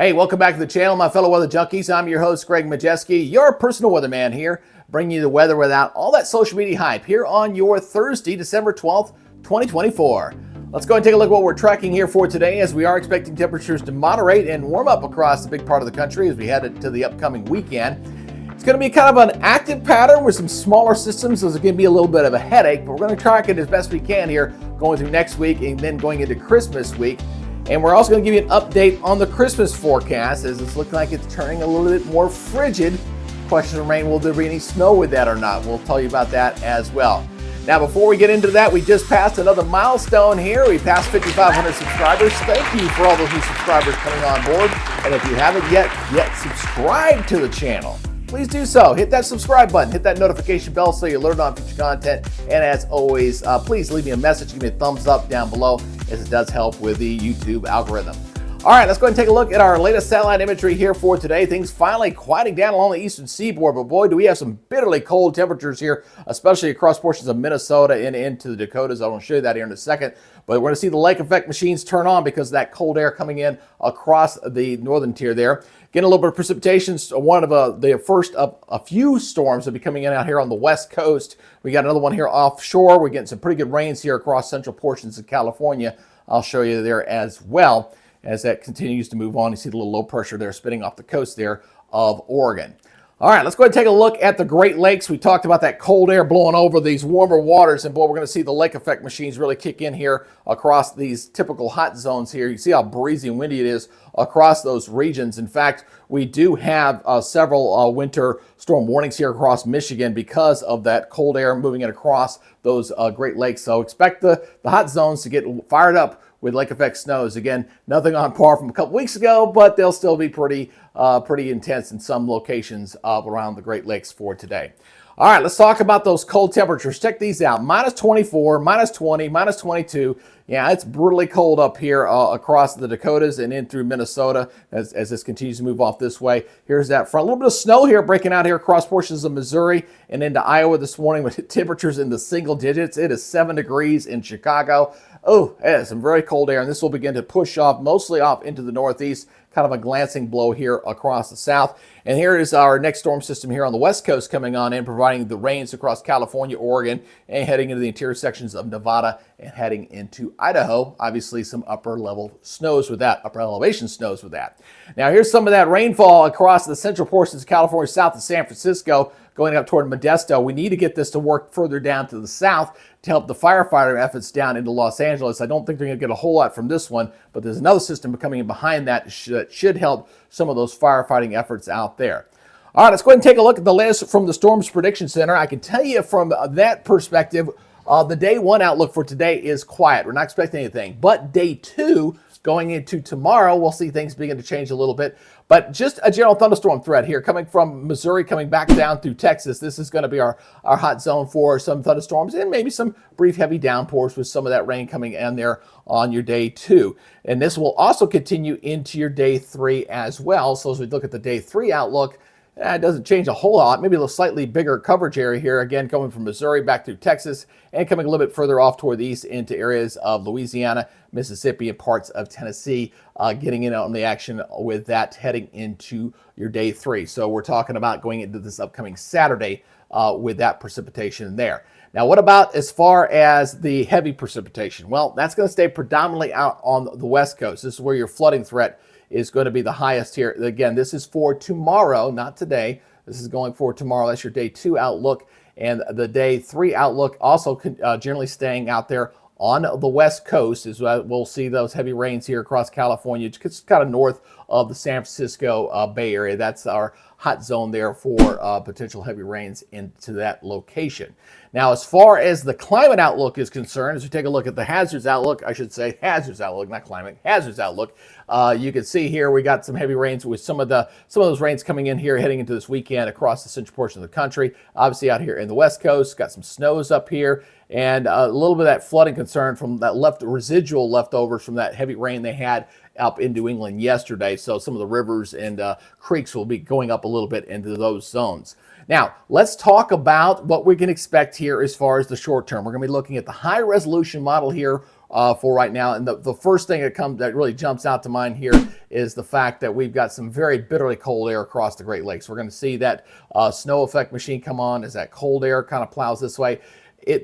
Hey, welcome back to the channel, my fellow weather junkies. I'm your host, Greg Majeski, your personal weatherman here, bringing you the weather without all that social media hype here on your Thursday, December 12th, 2024. Let's go and take a look at what we're tracking here for today, as we are expecting temperatures to moderate and warm up across the big part of the country as we head into the upcoming weekend. It's going to be kind of an active pattern with some smaller systems, so it's going to be a little bit of a headache, but we're going to track it as best we can here going through next week and then going into Christmas week. And we're also going to give you an update on the Christmas forecast, as it's looking like it's turning a little bit more frigid. Question remains, will there be any snow with that or not? We'll tell you about that as well. Now, before we get into that, we just passed another milestone here. We passed 5,500 subscribers. Thank you for all those new subscribers coming on board. And if you haven't yet subscribed to the channel, please do so. Hit that subscribe button, hit that notification bell so you're alerted on future content. And as always, please leave me a message, give me a thumbs up down below, as it does help with the YouTube algorithm. All right, let's go ahead and take a look at our latest satellite imagery here for today. Things finally quieting down along the eastern seaboard, but boy, do we have some bitterly cold temperatures here, especially across portions of Minnesota and into the Dakotas. I want to show you that here in a second, but we're going to see the lake effect machines turn on because of that cold air coming in across the northern tier there. Getting a little bit of precipitation. One of the first of a few storms will be coming in out here on the west coast. We got another one here offshore. We're getting some pretty good rains here across central portions of California. I'll show you there as well as that continues to move on. You see the little low pressure there spinning off the coast there of Oregon. All right, let's go ahead and take a look at the Great Lakes. We talked about that cold air blowing over these warmer waters, and boy, we're going to see the lake effect machines really kick in here across these typical hot zones here. You see how breezy and windy it is across those regions. In fact, we do have several winter storm warnings here across Michigan because of that cold air moving it across those Great Lakes. So expect the hot zones to get fired up with lake effect snows. Again, nothing on par from a couple weeks ago, but they'll still be pretty intense in some locations around the Great Lakes for today. All right, let's talk about those cold temperatures. Check these out. Minus 24, minus 20, minus 22. Yeah, it's brutally cold up here across the Dakotas and in through Minnesota as this continues to move off this way. Here's that front. A little bit of snow here breaking out here across portions of Missouri and into Iowa this morning with temperatures in the single digits. It is 7 degrees in Chicago. Oh, yeah, some very cold air, and this will begin to push off, mostly off into the northeast, kind of a glancing blow here across the south. And here is our next storm system here on the west coast coming on in, providing the rains across California, Oregon, and heading into the interior sections of Nevada and heading into Idaho. Obviously, some upper level snows with that, upper elevation snows with that. Now, here's some of that rainfall across the central portions of California, south of San Francisco, going up toward Modesto. We need to get this to work further down to the south to help the firefighter efforts down into Los Angeles. I don't think they're going to get a whole lot from this one, but there's another system coming in behind that should help some of those firefighting efforts out there. All right, let's go ahead and take a look at the latest from the Storms Prediction Center. I can tell you from that perspective, the day one outlook for today is quiet. We're not expecting anything, but day two, going into tomorrow, we'll see things begin to change a little bit. But just a general thunderstorm threat here coming from Missouri, coming back down through Texas. This is going to be our hot zone for some thunderstorms and maybe some brief heavy downpours with some of that rain coming in there on your day two. And this will also continue into your day three as well. So as we look at the day three outlook, it doesn't change a whole lot. Maybe a little slightly bigger coverage area here, again, coming from Missouri back through Texas and coming a little bit further off toward the east into areas of Louisiana, Mississippi, and parts of Tennessee, getting in on the action with that heading into your day three. So we're talking about going into this upcoming Saturday with that precipitation there. Now, what about as far as the heavy precipitation? Well, that's going to stay predominantly out on the west coast. This is where your flooding threat is going to be the highest here. Again, this is for tomorrow, not today. This is going for tomorrow. That's your day two outlook. And the day three outlook also generally staying out there on the west coast, as we'll see those heavy rains here across California, just kind of north of the San Francisco Bay Area. That's our hot zone there for potential heavy rains into that location. Now, as far as the climate outlook is concerned, as we take a look at the hazards outlook, I should say hazards outlook, not climate, hazards outlook, you can see here we got some heavy rains with some of those rains coming in here heading into this weekend across the central portion of the country. Obviously out here in the west coast, got some snows up here and a little bit of that flooding concern from that residual leftovers from that heavy rain they had up in New England yesterday. So some of the rivers and creeks will be going up a little bit into those zones. Now, let's talk about what we can expect here as far as the short term. We're going to be looking at the high resolution model here for right now. And the first thing that really jumps out to mind here is the fact that we've got some very bitterly cold air across the Great Lakes. We're going to see that snow effect machine come on as that cold air kind of plows this way.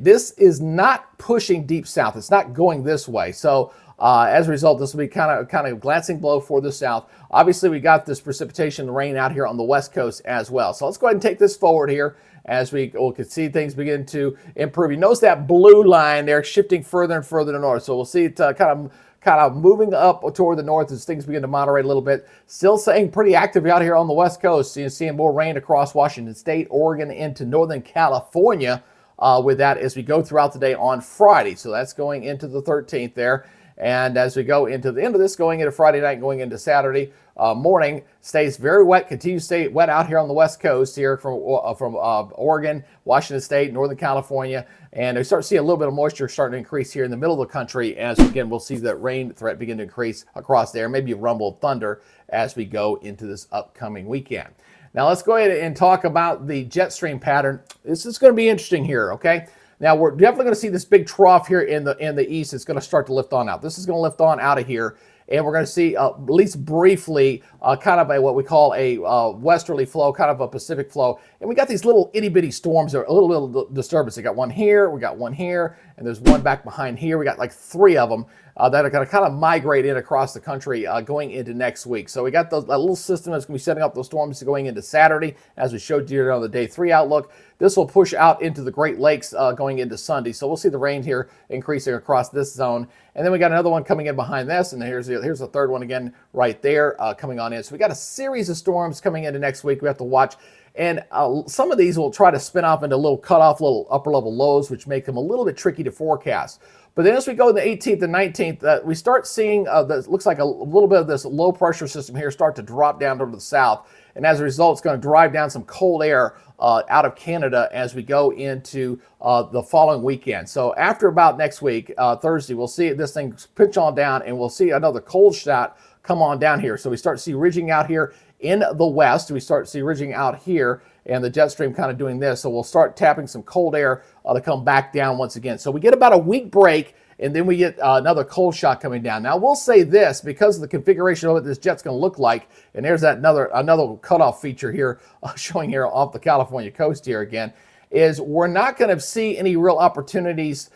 This is not pushing deep south. It's not going this way. So as a result, this will be kind of glancing blow for the south. Obviously, we got this precipitation rain out here on the west coast as well. So let's go ahead and take this forward here as we can see things begin to improve. You notice that blue line there shifting further and further to north. So we'll see it kind of moving up toward the north as things begin to moderate a little bit. Still staying pretty active out here on the west coast. So you're seeing more rain across Washington State, Oregon, into Northern California with that as we go throughout the day on Friday. So that's going into the 13th there. And as we go into the end of this, going into Friday night, going into Saturday morning, stays very wet, continues to stay wet out here on the west coast here from Oregon, Washington State, Northern California. And we start to see a little bit of moisture starting to increase here in the middle of the country. As again, we'll see that rain threat begin to increase across there, maybe a rumble of thunder as we go into this upcoming weekend. Now let's go ahead and talk about the jet stream pattern. This is going to be interesting here, okay? Now, we're definitely going to see this big trough here in the east. It's going to start to lift on out. This is going to lift on out of here, and we're going to see, at least briefly, kind of what we call a westerly flow, kind of a Pacific flow. And we got these little itty-bitty storms, or a little disturbance. We got one here, we got one here, and there's one back behind here. We got like 3 of them that are going to kind of migrate in across the country going into next week. So we got that little system that's going to be setting up those storms going into Saturday, as we showed you on the day 3 outlook. This will push out into the Great Lakes going into Sunday. So we'll see the rain here increasing across this zone. And then we got another one coming in behind this, and here's the third one again right there coming on in. So we got a series of storms coming into next week we have to watch. And some of these will try to spin off into little cutoff, little upper level lows, which make them a little bit tricky to forecast. But then as we go to the 18th and 19th, we start seeing, looks like a little bit of this low pressure system here start to drop down to the south. And as a result, it's going to drive down some cold air out of Canada as we go into the following weekend. So after about next week, Thursday, we'll see this thing pitch on down, and we'll see another cold shot come on down here. So we start to see ridging out here in the west. We start to see ridging out here, and the jet stream kind of doing this. So we'll start tapping some cold air to come back down once again. So we get about a week break, and then we get another cold shot coming down. Now, we'll say this, because of the configuration of what this jet's going to look like, and there's that another cutoff feature here showing here off the California coast here again, is we're not going to see any real opportunities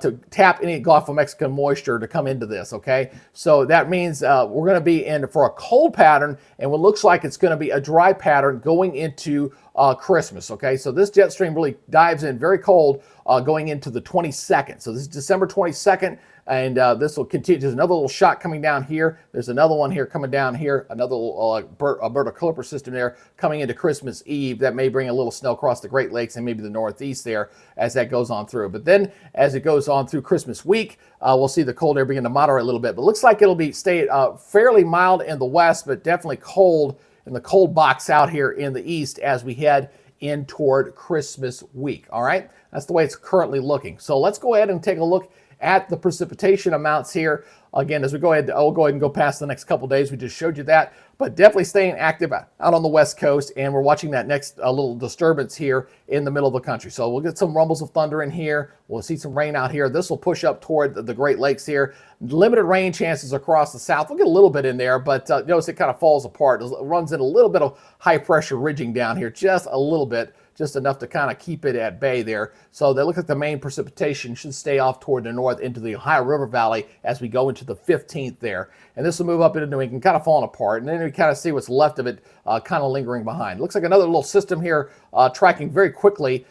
to tap any Gulf of Mexico moisture to come into this, okay? So that means we're going to be in for a cold pattern, and what looks like it's going to be a dry pattern going into Christmas, okay? So this jet stream really dives in very cold going into the 22nd. So this is December 22nd, and this will continue. There's another little shot coming down here. There's another one here coming down here, another little Alberta Clipper system there coming into Christmas Eve. That may bring a little snow across the Great Lakes and maybe the Northeast there as that goes on through. But then as it goes on through Christmas week, we'll see the cold air begin to moderate a little bit. But it looks like it'll be stay fairly mild in the west, but definitely cold in the cold box out here in the east as we head in toward Christmas week. All right, that's the way it's currently looking. So let's go ahead and take a look at the precipitation amounts here. Again, as we go ahead, I'll go ahead and go past the next couple days. We just showed you that, but definitely staying active out on the west coast, and we're watching that next little disturbance here in the middle of the country. So we'll get some rumbles of thunder in here. We'll see some rain out here. This will push up toward the Great Lakes here. Limited rain chances across the south. We'll get a little bit in there, but notice it kind of falls apart. It runs in a little bit of high pressure ridging down here, just a little bit, just enough to kind of keep it at bay there. So they look like the main precipitation should stay off toward the north into the Ohio River Valley as we go into the 15th there. And this will move up into New England, kind of falling apart. And then we kind of see what's left of it kind of lingering behind. Looks like another little system here tracking very quickly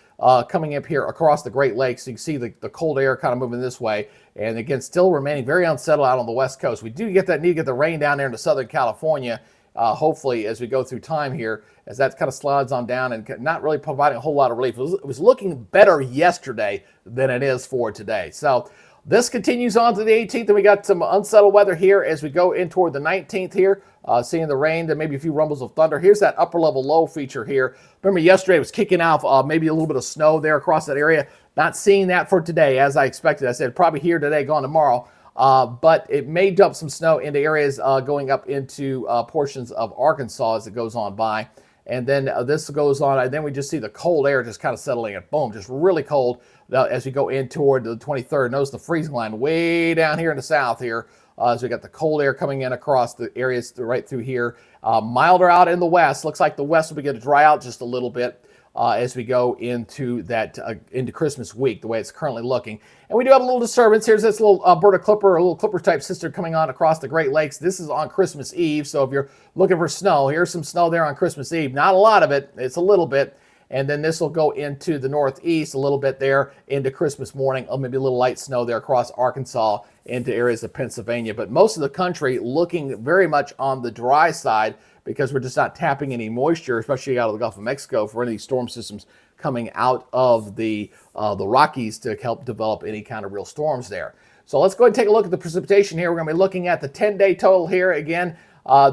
coming up here across the Great Lakes. You can see the cold air kind of moving this way. And again, still remaining very unsettled out on the west coast. We do need to get the rain down there into Southern California, hopefully, as we go through time here, as that kind of slides on down and not really providing a whole lot of relief. It was looking better yesterday than it is for today. So this continues on to the 18th, and we got some unsettled weather here as we go in toward the 19th here, seeing the rain, then maybe a few rumbles of thunder. Here's that upper level low feature here. Remember yesterday it was kicking off maybe a little bit of snow there across that area. Not seeing that for today as I expected. I said probably here today, gone tomorrow. But it may dump some snow into areas going up into portions of Arkansas as it goes on by. And then this goes on, and then we just see the cold air just kind of settling in. Boom, just really cold as we go in toward the 23rd. Notice the freezing line way down here in the south here. As we got the cold air coming in across the areas right through here. Milder out in the west. Looks like the west will begin to dry out just a little bit as we go into that into Christmas week, the way it's currently looking. And we do have a little disturbance. Here's this little Alberta Clipper, a little Clipper type system coming on across the Great Lakes. This is on Christmas Eve, so if you're looking for snow, here's some snow there on Christmas Eve. Not a lot of it, it's a little bit. And then this will go into the northeast a little bit there into Christmas morning. Oh, maybe a little light snow there across Arkansas into areas of Pennsylvania. But most of the country looking very much on the dry side because we're just not tapping any moisture, especially out of the Gulf of Mexico, for any of these storm systems coming out of the Rockies to help develop any kind of real storms there. So let's go ahead and take a look at the precipitation here. We're going to be looking at the 10-day total here again.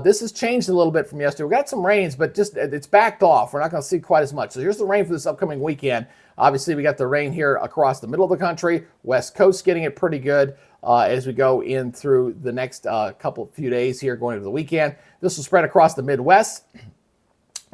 This has changed a little bit from yesterday. We got some rains, but just it's backed off. We're not going to see quite as much. So here's the rain for this upcoming weekend. Obviously, we got the rain here across the middle of the country. West Coast getting it pretty good as we go in through the next few days here going into the weekend. This will spread across the Midwest.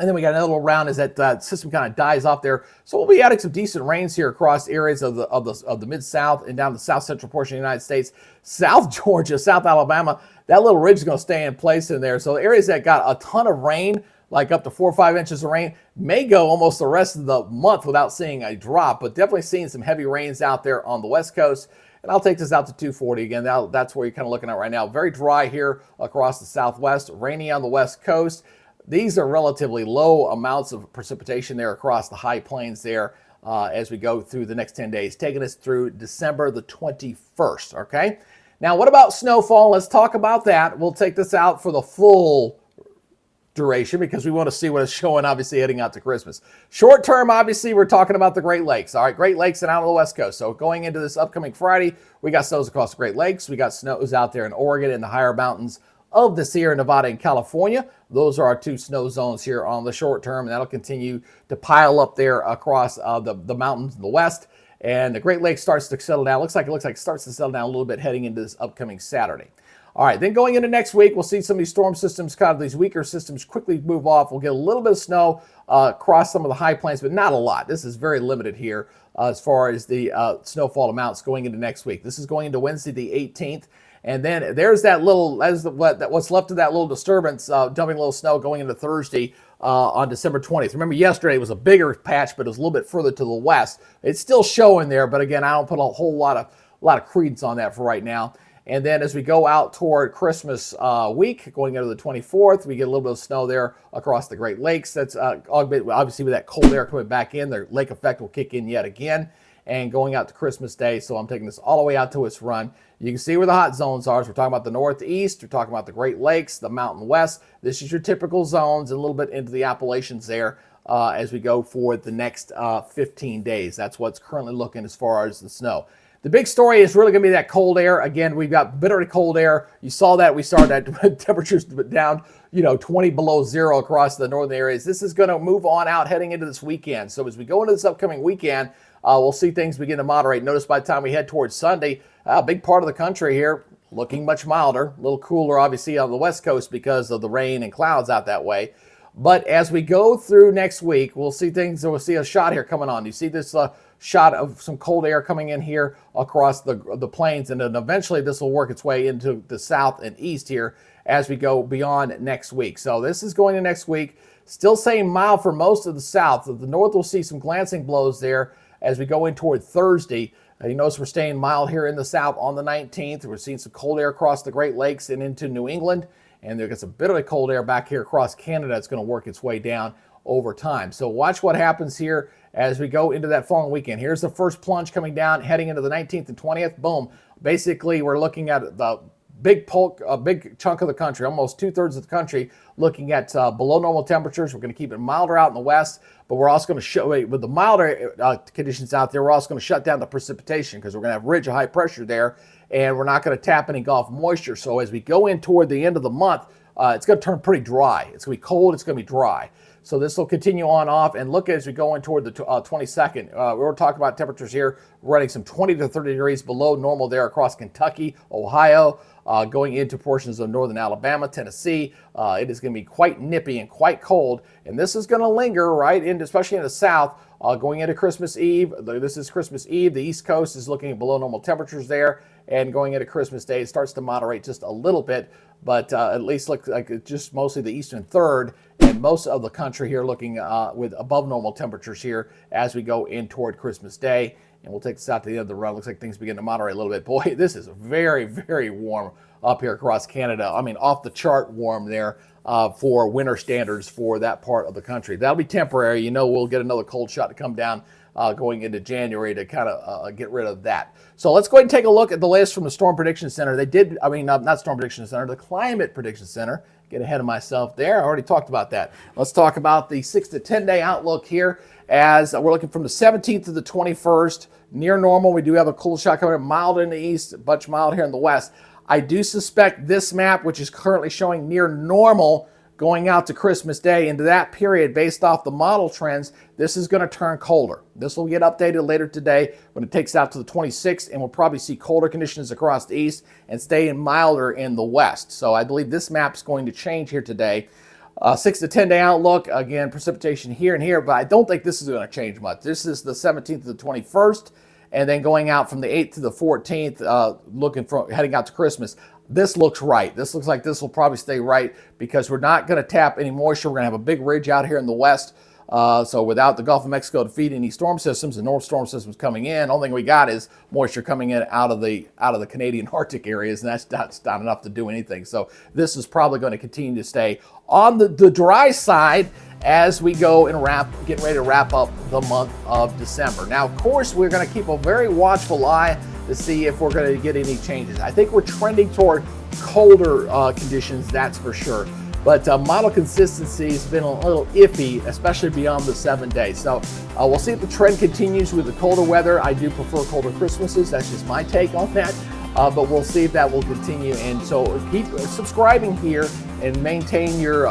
And then we got another little round as that system kind of dies off there. So we'll be adding some decent rains here across areas of the Mid-South and down the south-central portion of the United States. South Georgia, South Alabama, that little ridge is going to stay in place in there. So the areas that got a ton of rain, like up to 4 or 5 inches of rain, may go almost the rest of the month without seeing a drop, but definitely seeing some heavy rains out there on the West Coast. And I'll take this out to 240 again. That's where you're kind of looking at right now. Very dry here across the Southwest, rainy on the West Coast. These are relatively low amounts of precipitation there across the high plains there as we go through the next 10 days, taking us through December the 21st, okay? Now, what about snowfall? Let's talk about that. We'll take this out for the full duration because we want to see what it's showing, obviously, heading out to Christmas. Short term, obviously, we're talking about the Great Lakes, all right? Great Lakes and out on the West Coast. So going into this upcoming Friday, we got snows across the Great Lakes. We got snows out there in Oregon and the higher mountains of the Sierra Nevada and California. Those are our two snow zones here on the short term, and that'll continue to pile up there across the mountains in the west. And the Great Lakes starts to settle down. Looks like it starts to settle down a little bit heading into this upcoming Saturday. All right, then going into next week, we'll see some of these storm systems, kind of these weaker systems, quickly move off. We'll get a little bit of snow across some of the high plains, but not a lot. This is very limited here as far as the snowfall amounts going into next week. This is going into Wednesday the 18th. And then there's that little, what's left of that little disturbance, dumping a little snow going into Thursday on December 20th. Remember, yesterday was a bigger patch, but it was a little bit further to the west. It's still showing there, but again, I don't put a whole lot of credence on that for right now. And then as we go out toward Christmas week, going into the 24th, we get a little bit of snow there across the Great Lakes. That's obviously with that cold air coming back in, the lake effect will kick in yet again. And going out to Christmas Day, so I'm taking this all the way out to its run. You can see where the hot zones are. So we're talking about the Northeast, we're talking about the Great Lakes, the Mountain West. This is your typical zones, and a little bit into the Appalachians there as we go for the next 15 days. That's what's currently looking as far as the snow. The big story is really going to be that cold air. Again, we've got bitterly cold air. You saw that we started at temperatures down, 20 below zero across the northern areas. This is going to move on out heading into this weekend. So as we go into this upcoming weekend, we'll see things begin to moderate. Notice by the time we head towards Sunday, a big part of the country here looking much milder, a little cooler obviously on the West Coast because of the rain and clouds out that way. But as we go through next week, we'll see a shot here coming on. You see this shot of some cold air coming in here across the plains, and then eventually this will work its way into the south and east here as we go beyond next week. So this is going to next week. Still saying mild for most of the south. The north will see some glancing blows there as we go in toward Thursday. You notice we're staying mild here in the south on the 19th. We're seeing some cold air across the Great Lakes and into New England. And there's a bit of a cold air back here across Canada. It's going to work its way down over time. So watch what happens here as we go into that following weekend. Here's the first plunge coming down, heading into the 19th and 20th. Boom. Basically, we're looking at the big chunk of the country, almost 2/3 of the country, looking at below normal temperatures. We're going to keep it milder out in the west, but we're also going to show, with the milder conditions out there, we're also going to shut down the precipitation because we're going to have ridge of high pressure there, and we're not going to tap any Gulf moisture. So as we go in toward the end of the month, it's going to turn pretty dry. It's going to be cold. It's going to be dry. So this will continue on off, and look as we go in toward the 22nd. We're talking about temperatures here running some 20 to 30 degrees below normal there across Kentucky, Ohio, going into portions of northern Alabama, Tennessee. It is going to be quite nippy and quite cold, and this is going to linger right in, especially in the south, going into Christmas Eve. This is Christmas Eve. The East Coast is looking at below normal temperatures there, and going into Christmas Day, it starts to moderate just a little bit, but at least looks like it's just mostly the eastern third and most of the country here looking with above normal temperatures here as we go in toward Christmas Day. And we'll take this out to the end of the run. Looks like things begin to moderate a little bit. Boy, this is very, very warm up here across Canada. I mean, off the chart warm there for winter standards for that part of the country. That'll be temporary. You know, we'll get another cold shot to come down going into January to kind of get rid of that. So let's go ahead and take a look at the latest from the Storm Prediction Center. They did, I mean, not Storm Prediction Center, the Climate Prediction Center. Get ahead of myself there. I already talked about that. Let's talk about the 6 to 10 day outlook here as we're looking from the 17th to the 21st. Near normal. We do have a cool shot coming in, mild in the east, much mild here in the west. I do suspect this map, which is currently showing near normal, going out to Christmas Day into that period based off the model trends, this is going to turn colder. This will get updated later today when it takes out to the 26th, and we'll probably see colder conditions across the east and stay milder in the west. So I believe this map's going to change here today. 6 to 10 day outlook, again, precipitation here and here, but I don't think this is going to change much. This is the 17th to the 21st, and then going out from the 8th to the 14th, looking for heading out to Christmas. This looks right. This looks like this will probably stay right because we're not going to tap any moisture. We're going to have a big ridge out here in the west. So without the Gulf of Mexico to feed any storm systems, the north storm systems coming in, only thing we got is moisture coming in out of the Canadian Arctic areas, and that's not enough to do anything. So this is probably going to continue to stay on the dry side as we go and get ready to wrap up the month of December. Now, of course, we're going to keep a very watchful eye to see if we're going to get any changes. I think we're trending toward colder conditions, that's for sure. But model consistency has been a little iffy, especially beyond the 7 days. So we'll see if the trend continues with the colder weather. I do prefer colder Christmases. That's just my take on that. But we'll see if that will continue. And so keep subscribing here and maintain your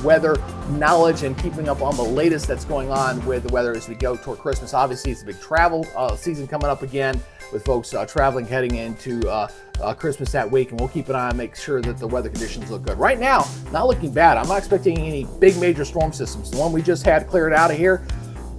weather knowledge and keeping up on the latest that's going on with the weather as we go toward Christmas. Obviously, it's a big travel season coming up again with folks traveling heading into Christmas that week, and we'll keep an eye and make sure that the weather conditions look good. Right now, not looking bad. I'm not expecting any big major storm systems. The one we just had cleared out of here,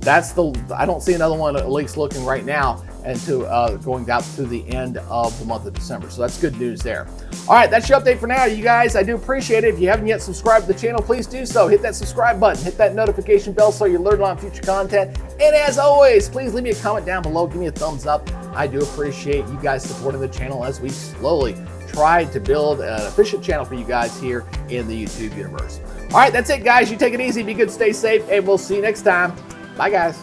I don't see another one at least looking right now into going out to the end of the month of December. So that's good news there. All right, that's your update for now, you guys. I do appreciate it. If you haven't yet subscribed to the channel, please do so. Hit that subscribe button, hit that notification bell so you're alerted on future content. And as always, please leave me a comment down below. Give me a thumbs up. I do appreciate you guys supporting the channel as we slowly try to build an efficient channel for you guys here in the YouTube universe. All right, that's it, guys. You take it easy, be good, stay safe, and we'll see you next time. Bye, guys.